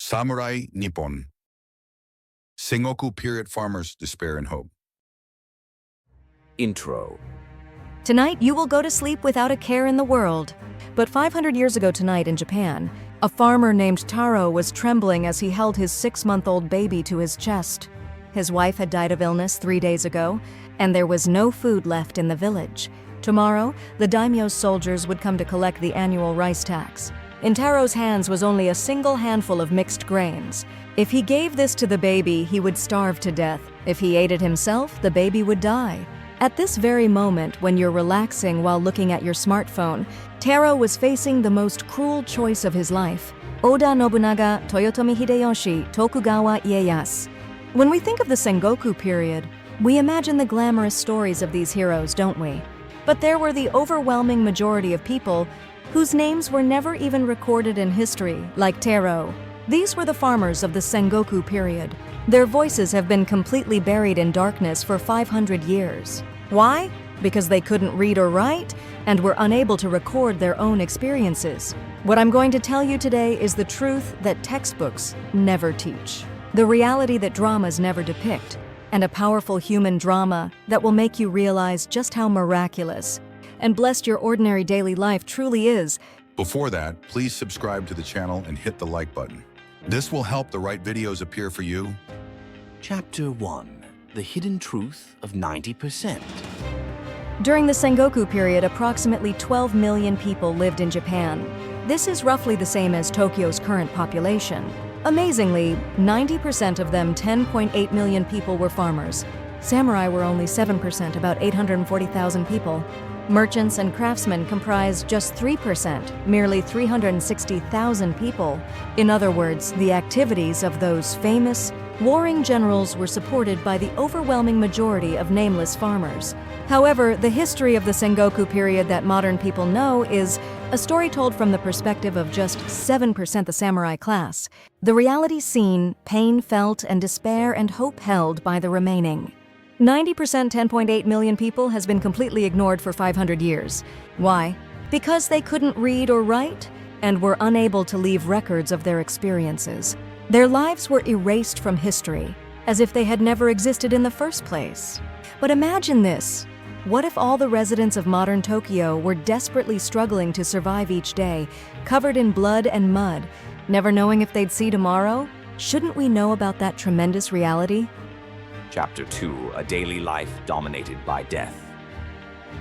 Samurai Nippon. Sengoku period farmers' despair and hope. Intro. Tonight, you will go to sleep without a care in the world. But 500 years ago tonight in Japan, a farmer named Taro was trembling as he held his 6-month-old baby to his chest. His wife had died of illness 3 days ago, and there was no food left in the village. Tomorrow, the daimyo's soldiers would come to collect the annual rice tax. In Taro's hands was only a single handful of mixed grains. If he gave this to the baby, he would starve to death. If he ate it himself, the baby would die. At this very moment, when you're relaxing while looking at your smartphone, Taro was facing the most cruel choice of his life. Oda Nobunaga, Toyotomi Hideyoshi, Tokugawa Ieyasu. When we think of the Sengoku period, we imagine the glamorous stories of these heroes, don't we? But there were the overwhelming majority of people whose names were never even recorded in history, like Taro. These were the farmers of the Sengoku period. Their voices have been completely buried in darkness for 500 years. Why? Because they couldn't read or write and were unable to record their own experiences. What I'm going to tell you today is the truth that textbooks never teach, the reality that dramas never depict, and a powerful human drama that will make you realize just how miraculous and blessed your ordinary daily life truly is. Before that, please subscribe to the channel and hit the like button. This will help the right videos appear for you. Chapter 1. The Hidden Truth of 90%. During the Sengoku period, approximately 12 million people lived in Japan. This is roughly the same as Tokyo's current population. Amazingly, 90% of them, 10.8 million people, were farmers. Samurai were only 7%, about 840,000 people. Merchants and craftsmen comprised just 3%, merely 360,000 people. In other words, the activities of those famous, warring generals were supported by the overwhelming majority of nameless farmers. However, the history of the Sengoku period that modern people know is a story told from the perspective of just 7% the samurai class. The reality seen, pain felt, and despair and hope held by the remaining 90%, 10.8 million people, has been completely ignored for 500 years. Why? Because they couldn't read or write and were unable to leave records of their experiences. Their lives were erased from history, as if they had never existed in the first place. But imagine this. What if all the residents of modern Tokyo were desperately struggling to survive each day, covered in blood and mud, never knowing if they'd see tomorrow? Shouldn't we know about that tremendous reality? Chapter 2. A Daily Life Dominated by Death.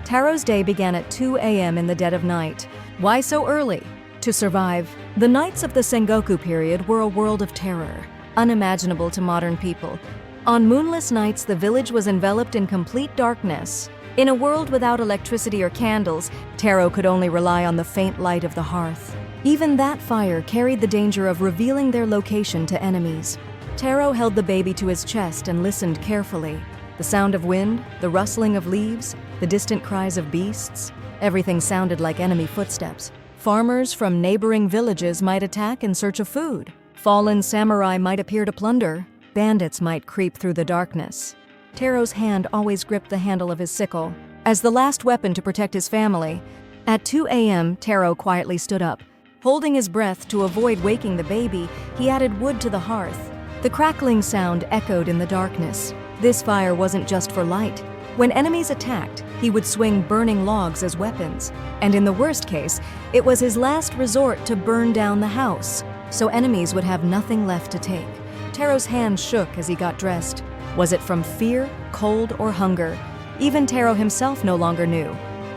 Taro's day began at 2 a.m. in the dead of night. Why so early? To survive. The nights of the Sengoku period were a world of terror, unimaginable to modern people. On moonless nights, the village was enveloped in complete darkness. In a world without electricity or candles, Taro could only rely on the faint light of the hearth. Even that fire carried the danger of revealing their location to enemies. Taro held the baby to his chest and listened carefully. The sound of wind, the rustling of leaves, the distant cries of beasts, everything sounded like enemy footsteps. Farmers from neighboring villages might attack in search of food. Fallen samurai might appear to plunder. Bandits might creep through the darkness. Taro's hand always gripped the handle of his sickle, as the last weapon to protect his family. At 2 a.m., Taro quietly stood up. Holding his breath to avoid waking the baby, he added wood to the hearth. The crackling sound echoed in the darkness. This fire wasn't just for light. When enemies attacked, he would swing burning logs as weapons. And in the worst case, it was his last resort to burn down the house, so enemies would have nothing left to take. Taro's hands shook as he got dressed. Was it from fear, cold, or hunger? Even Taro himself no longer knew.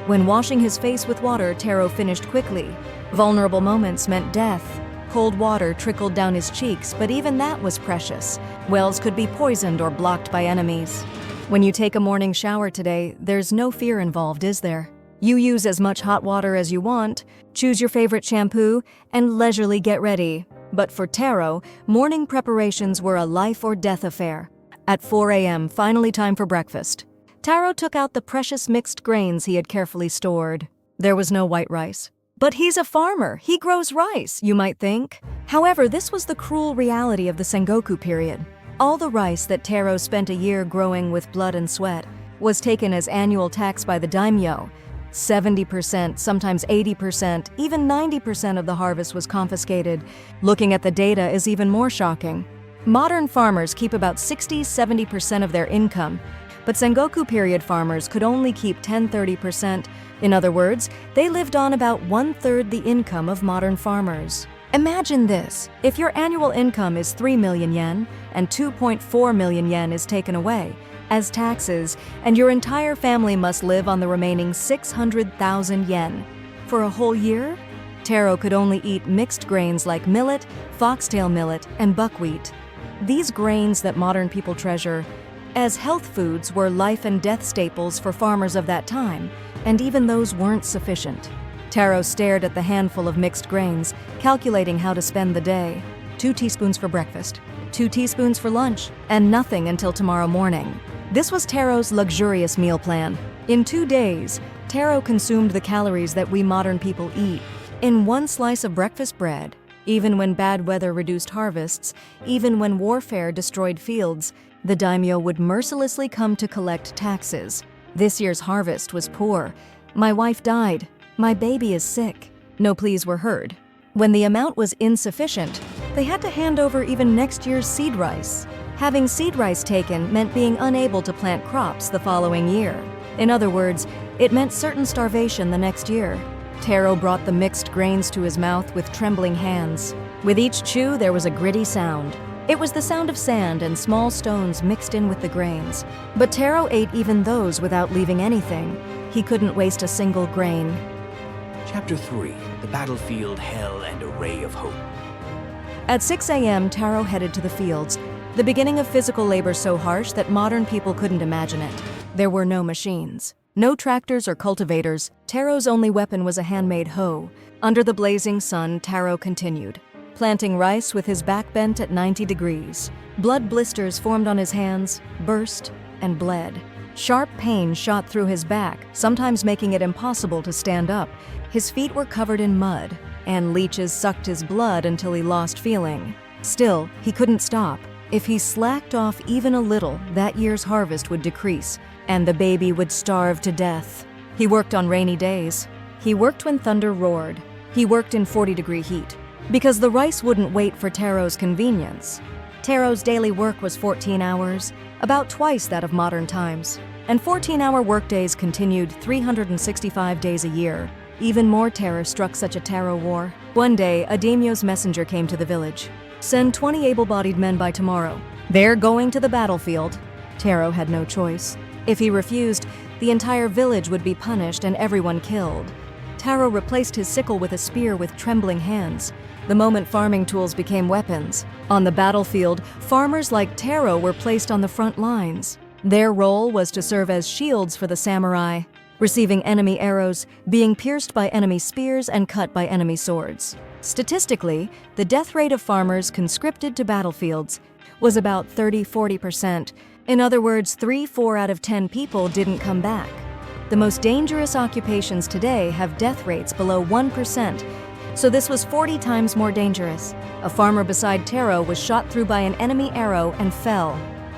When washing his face with water, Taro finished quickly. Vulnerable moments meant death. Cold water trickled down his cheeks, but even that was precious. Wells could be poisoned or blocked by enemies. When you take a morning shower today, there's no fear involved, is there? You use as much hot water as you want, choose your favorite shampoo, and leisurely get ready. But for Taro, morning preparations were a life or death affair. At 4 a.m., finally time for breakfast. Taro took out the precious mixed grains he had carefully stored. There was no white rice. But he's a farmer. He grows rice, you might think. However, this was the cruel reality of the Sengoku period. All the rice that Taro spent a year growing with blood and sweat was taken as annual tax by the daimyo. 70%, sometimes 80%, even 90% of the harvest was confiscated. Looking at the data is even more shocking. Modern farmers keep about 60–70% of their income, but Sengoku period farmers could only keep 10–30%. In other words, they lived on about 1/3 the income of modern farmers. Imagine this: if your annual income is 3 million yen and 2.4 million yen is taken away as taxes, and your entire family must live on the remaining 600,000 yen. For a whole year, Taro could only eat mixed grains like millet, foxtail millet, and buckwheat. These grains that modern people treasure as health foods were life and death staples for farmers of that time, and even those weren't sufficient. Taro stared at the handful of mixed grains, calculating how to spend the day. 2 teaspoons for breakfast, 2 teaspoons for lunch, and nothing until tomorrow morning. This was Taro's luxurious meal plan. In 2 days, Taro consumed the calories that we modern people eat in 1 slice of breakfast bread. Even when bad weather reduced harvests, even when warfare destroyed fields, the daimyo would mercilessly come to collect taxes. This year's harvest was poor. My wife died. My baby is sick. No pleas were heard. When the amount was insufficient, they had to hand over even next year's seed rice. Having seed rice taken meant being unable to plant crops the following year. In other words, it meant certain starvation the next year. Taro brought the mixed grains to his mouth with trembling hands. With each chew, there was a gritty sound. It was the sound of sand and small stones mixed in with the grains. But Taro ate even those without leaving anything. He couldn't waste a single grain. Chapter 3: The Battlefield, Hell, and a Ray of Hope. At 6 a.m., Taro headed to the fields, the beginning of physical labor so harsh that modern people couldn't imagine it. There were no machines, no tractors or cultivators. Taro's only weapon was a handmade hoe. Under the blazing sun, Taro continued, planting rice with his back bent at 90 degrees. Blood blisters formed on his hands, burst, and bled. Sharp pain shot through his back, sometimes making it impossible to stand up. His feet were covered in mud, and leeches sucked his blood until he lost feeling. Still, he couldn't stop. If he slacked off even a little, that year's harvest would decrease, and the baby would starve to death. He worked on rainy days. He worked when thunder roared. He worked in 40-degree heat, because the rice wouldn't wait for Taro's convenience. Taro's daily work was 14 hours, about twice that of modern times, and 14-hour workdays continued 365 days a year. Even more terror struck such a Taro war. One day, a daimyo's messenger came to the village. "Send 20 able-bodied men by tomorrow. They're going to the battlefield." Taro had no choice. If he refused, the entire village would be punished and everyone killed. Taro replaced his sickle with a spear with trembling hands. The moment farming tools became weapons. On the battlefield, farmers like Taro were placed on the front lines. Their role was to serve as shields for the samurai, receiving enemy arrows, being pierced by enemy spears, and cut by enemy swords. Statistically, the death rate of farmers conscripted to battlefields was about 30–40%. In other words, 3–4 out of 10 people didn't come back. The most dangerous occupations today have death rates below 1%, so this was 40 times more dangerous. A farmer beside Taro was shot through by an enemy arrow and fell.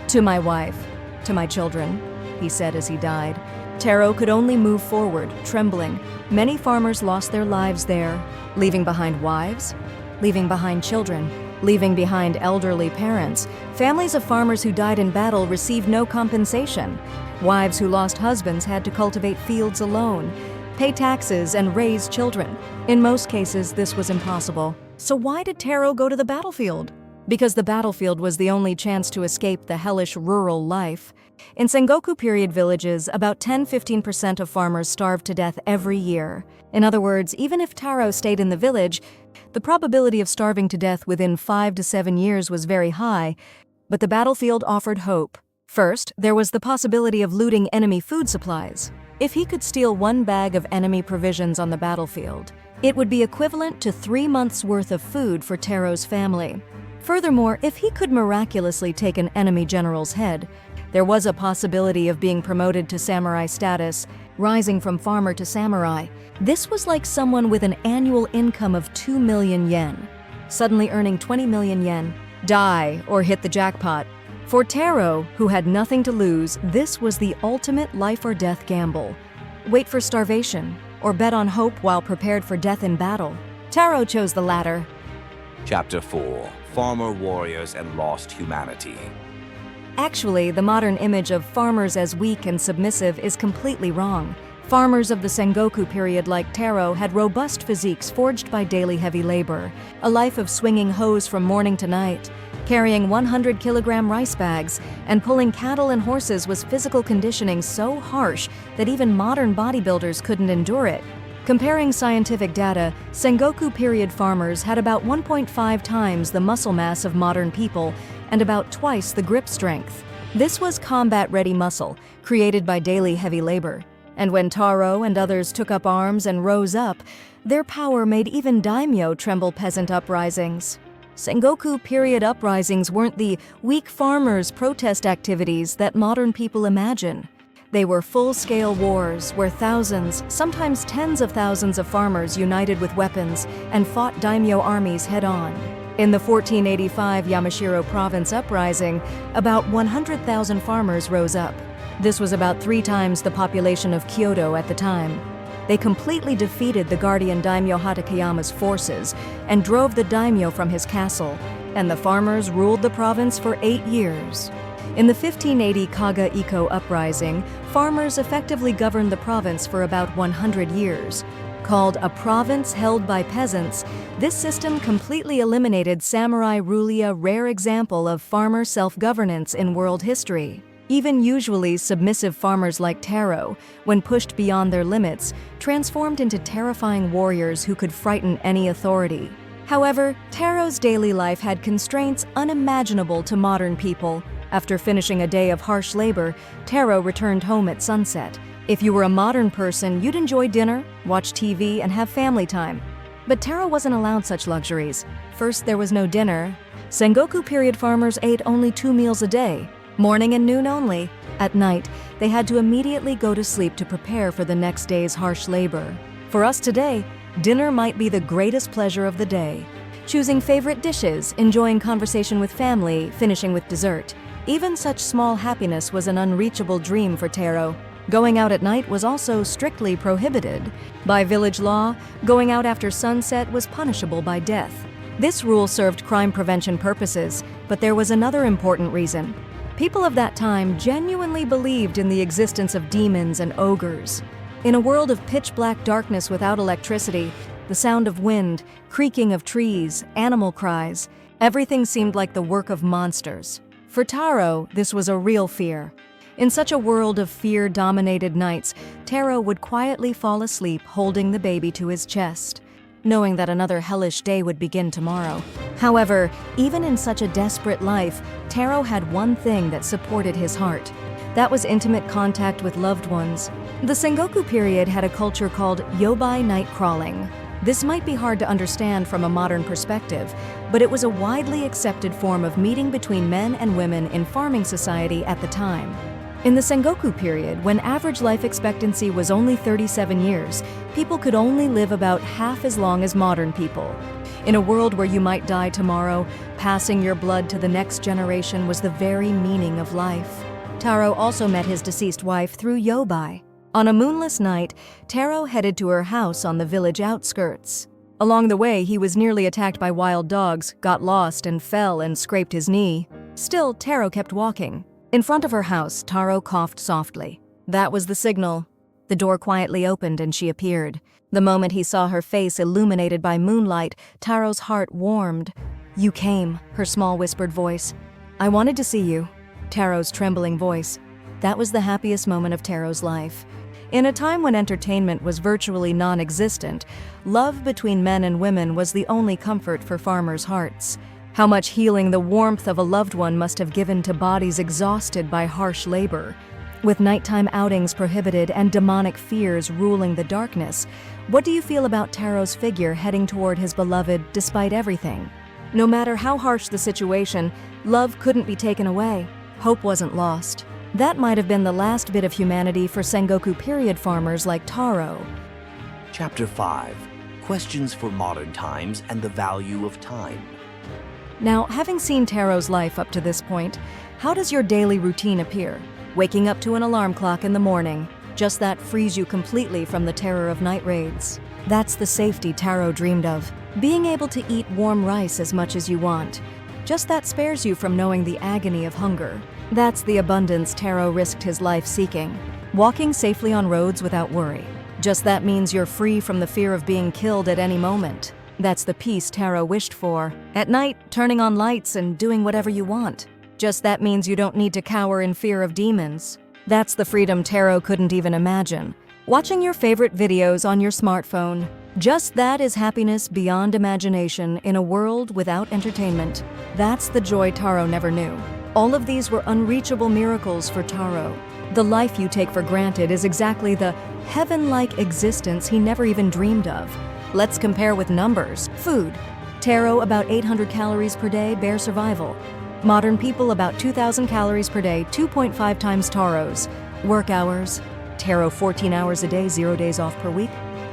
"To my wife, to my children," he said as he died. Taro could only move forward, trembling. Many farmers lost their lives there, leaving behind wives, leaving behind children, leaving behind elderly parents. Families of farmers who died in battle received no compensation. Wives who lost husbands had to cultivate fields alone, pay taxes, and raise children. In most cases, this was impossible. So why did Taro go to the battlefield? Because the battlefield was the only chance to escape the hellish rural life. In Sengoku period villages, about 10–15% of farmers starved to death every year. In other words, even if Taro stayed in the village, the probability of starving to death within 5 to 7 years was very high, but the battlefield offered hope. First, there was the possibility of looting enemy food supplies. If he could steal 1 bag of enemy provisions on the battlefield, it would be equivalent to 3 months' worth of food for Taro's family. Furthermore, if he could miraculously take an enemy general's head, there was a possibility of being promoted to samurai status, rising from farmer to samurai. This was like someone with an annual income of 2 million yen, suddenly earning 20 million yen. Die or hit the jackpot. For Taro, who had nothing to lose, this was the ultimate life or death gamble. wait for starvation, or bet on hope while prepared for death in battle? Taro chose the latter. Chapter 4. Farmer, Warriors, and Lost Humanity. Actually, the modern image of farmers as weak and submissive is completely wrong. Farmers of the Sengoku period like Taro had robust physiques forged by daily heavy labor, a life of swinging hoes from morning to night. Carrying 100-kilogram rice bags and pulling cattle and horses was physical conditioning so harsh that even modern bodybuilders couldn't endure it. Comparing scientific data, Sengoku period farmers had about 1.5 times the muscle mass of modern people and about twice the grip strength. This was combat-ready muscle, created by daily heavy labor. And when Taro and others took up arms and rose up, their power made even daimyo tremble peasant uprisings. Sengoku period uprisings weren't the weak farmers' protest activities that modern people imagine. They were full-scale wars where thousands, sometimes tens of thousands of farmers united with weapons and fought daimyo armies head-on. In the 1485 Yamashiro province uprising, about 100,000 farmers rose up. This was about 3 times the population of Kyoto at the time. They completely defeated the guardian daimyo Hatakeyama's forces and drove the daimyo from his castle, and the farmers ruled the province for 8 years. In the 1580 Kaga-Iko uprising, farmers effectively governed the province for about 100 years. Called a province held by peasants, this system completely eliminated samurai rule, a rare example of farmer self-governance in world history. Even usually submissive farmers like Taro, when pushed beyond their limits, transformed into terrifying warriors who could frighten any authority. However, Taro's daily life had constraints unimaginable to modern people. After finishing a day of harsh labor, Taro returned home at sunset. If you were a modern person, you'd enjoy dinner, watch TV, and have family time. But Taro wasn't allowed such luxuries. First, there was no dinner. Sengoku period farmers ate only 2 meals a day, morning and noon only. At night, they had to immediately go to sleep to prepare for the next day's harsh labor. For us today, dinner might be the greatest pleasure of the day. Choosing favorite dishes, enjoying conversation with family, finishing with dessert. Even such small happiness was an unreachable dream for Taro. Going out at night was also strictly prohibited. By village law, going out after sunset was punishable by death. This rule served crime prevention purposes, but there was another important reason. People of that time genuinely believed in the existence of demons and ogres. In a world of pitch-black darkness without electricity, the sound of wind, creaking of trees, animal cries, everything seemed like the work of monsters. For Taro, this was a real fear. In such a world of fear-dominated nights, Taro would quietly fall asleep holding the baby to his chest, knowing that another hellish day would begin tomorrow. However, even in such a desperate life, Taro had one thing that supported his heart. That was intimate contact with loved ones. The Sengoku period had a culture called yobai night crawling. This might be hard to understand from a modern perspective, but it was a widely accepted form of meeting between men and women in farming society at the time. In the Sengoku period, when average life expectancy was only 37 years, people could only live about half as long as modern people. In a world where you might die tomorrow, passing your blood to the next generation was the very meaning of life. Taro also met his deceased wife through yobai. On a moonless night, Taro headed to her house on the village outskirts. Along the way, he was nearly attacked by wild dogs, got lost, and fell and scraped his knee. Still, Taro kept walking. In front of her house, Taro coughed softly. That was the signal. The door quietly opened and she appeared. The moment he saw her face illuminated by moonlight, Taro's heart warmed. "You came," her small whispered voice. "I wanted to see you." Taro's trembling voice. That was the happiest moment of Taro's life. In a time when entertainment was virtually non-existent, love between men and women was the only comfort for farmers' hearts. How much healing the warmth of a loved one must have given to bodies exhausted by harsh labor. With nighttime outings prohibited and demonic fears ruling the darkness, what do you feel about Taro's figure heading toward his beloved despite everything? No matter how harsh the situation, love couldn't be taken away. Hope wasn't lost. That might have been the last bit of humanity for Sengoku period farmers like Taro. Chapter 5. Questions for Modern Times and the Value of Time. Now, having seen Taro's life up to this point, how does your daily routine appear? Waking up to an alarm clock in the morning, Just that frees you completely from the terror of night raids. That's the safety Taro dreamed of. Being able to eat warm rice as much as you want. Just that spares you from knowing the agony of hunger. That's the abundance Taro risked his life seeking. Walking safely on roads without worry. Just that means you're free from the fear of being killed at any moment. That's the peace Taro wished for. At night, turning on lights and doing whatever you want. Just that means you don't need to cower in fear of demons. That's the freedom Taro couldn't even imagine. Watching your favorite videos on your smartphone. Just that is happiness beyond imagination in a world without entertainment. That's the joy Taro never knew. All of these were unreachable miracles for Taro. The life you take for granted is exactly the heaven-like existence he never even dreamed of. Let's compare with numbers. Food. Taro about 800 calories per day, bare survival. Modern people about 2,000 calories per day, 2.5 times Taro's. Work hours. Taro 14 hours a day, 0 days off per week.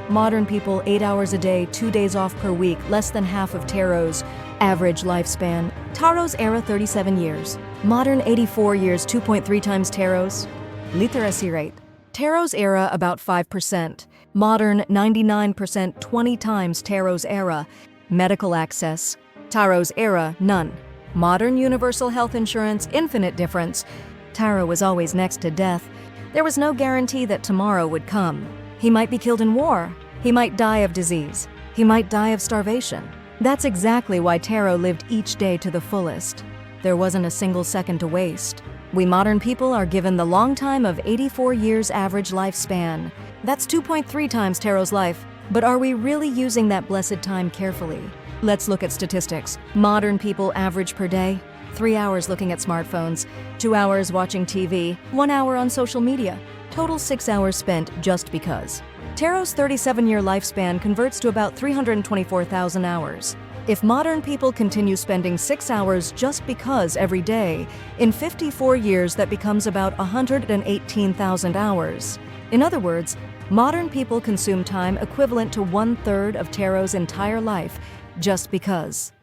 Modern people 8 hours a day, 2 days off per week, less than half of Taro's average lifespan. Taro's era 37 years. Modern 84 years, 2.3 times Taro's. Literacy rate. Taro's era about 5%. Modern 99%, 20 times Taro's era. Medical access. Taro's era, none. Modern universal health insurance, infinite difference. Taro was always next to death. There was no guarantee that tomorrow would come. He might be killed in war. He might die of disease. He might die of starvation. That's exactly why Taro lived each day to the fullest. There wasn't a single second to waste. We modern people are given the long time of 84 years average lifespan. That's 2.3 times Taro's life. But are we really using that blessed time carefully? Let's look at statistics. Modern people average per day 3 hours looking at smartphones, 2 hours watching TV, 1 hour on social media. Total 6 hours spent just because. Taro's 37-year lifespan converts to about 324,000 hours. If modern people continue spending 6 hours just because every day, in 54 years that becomes about 118,000 hours. In other words, modern people consume time equivalent to 1/3 of Taro's entire life just because.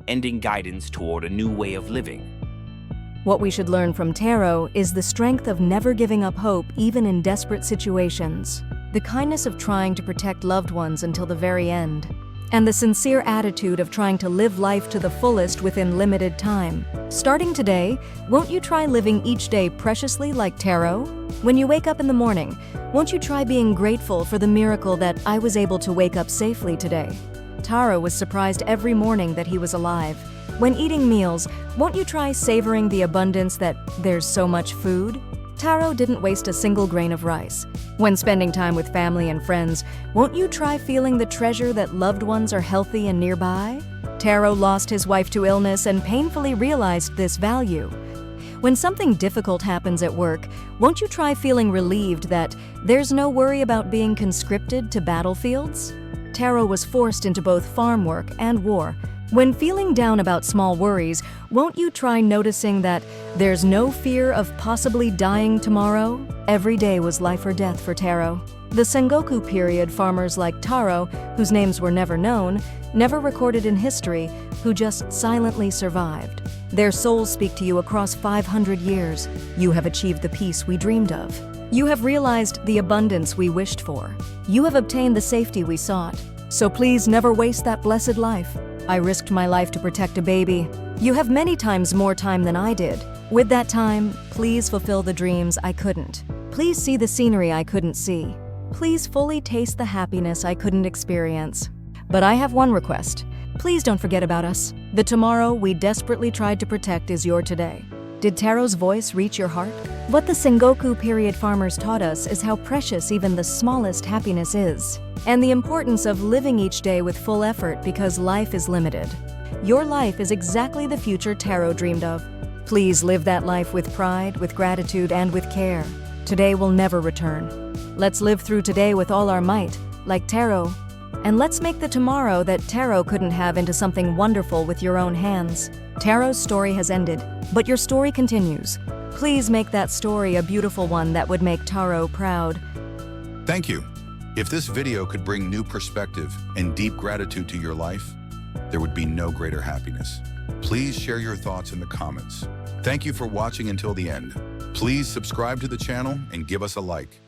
Ending guidance toward a new way of living. What we should learn from Taro is the strength of never giving up hope even in desperate situations, the kindness of trying to protect loved ones until the very end, and the sincere attitude of trying to live life to the fullest within limited time. Starting today, won't you try living each day preciously like Taro? When you wake up in the morning, won't you try being grateful for the miracle that I was able to wake up safely today? Taro was surprised every morning that he was alive. When eating meals, won't you try savoring the abundance that there's so much food? Taro didn't waste a single grain of rice. When spending time with family and friends, won't you try feeling the treasure that loved ones are healthy and nearby? Taro lost his wife to illness and painfully realized this value. When something difficult happens at work, won't you try feeling relieved that there's no worry about being conscripted to battlefields? Taro was forced into both farm work and war. When feeling down about small worries, won't you try noticing that there's no fear of possibly dying tomorrow? Every day was life or death for Taro. The Sengoku period farmers like Taro, whose names were never known, never recorded in history, who just silently survived. Their souls speak to you across 500 years. You have achieved the peace we dreamed of. You have realized the abundance we wished for. You have obtained the safety we sought. So please never waste that blessed life. I risked my life to protect a baby. You have many times more time than I did. With that time, please fulfill the dreams I couldn't. Please see the scenery I couldn't see. Please fully taste the happiness I couldn't experience. But I have one request. Please don't forget about us. The tomorrow we desperately tried to protect is your today. Did Taro's voice reach your heart? What the Sengoku period farmers taught us is how precious even the smallest happiness is, and the importance of living each day with full effort because life is limited. Your life is exactly the future Taro dreamed of. Please live that life with pride, with gratitude, and with care. Today will never return. Let's live through today with all our might, like Taro. And let's make the tomorrow that Taro couldn't have into something wonderful with your own hands. Taro's story has ended, but your story continues. Please make that story a beautiful one that would make Taro proud. Thank you. If this video could bring new perspective and deep gratitude to your life, there would be no greater happiness. Please share your thoughts in the comments. Thank you for watching until the end. Please subscribe to the channel and give us a like.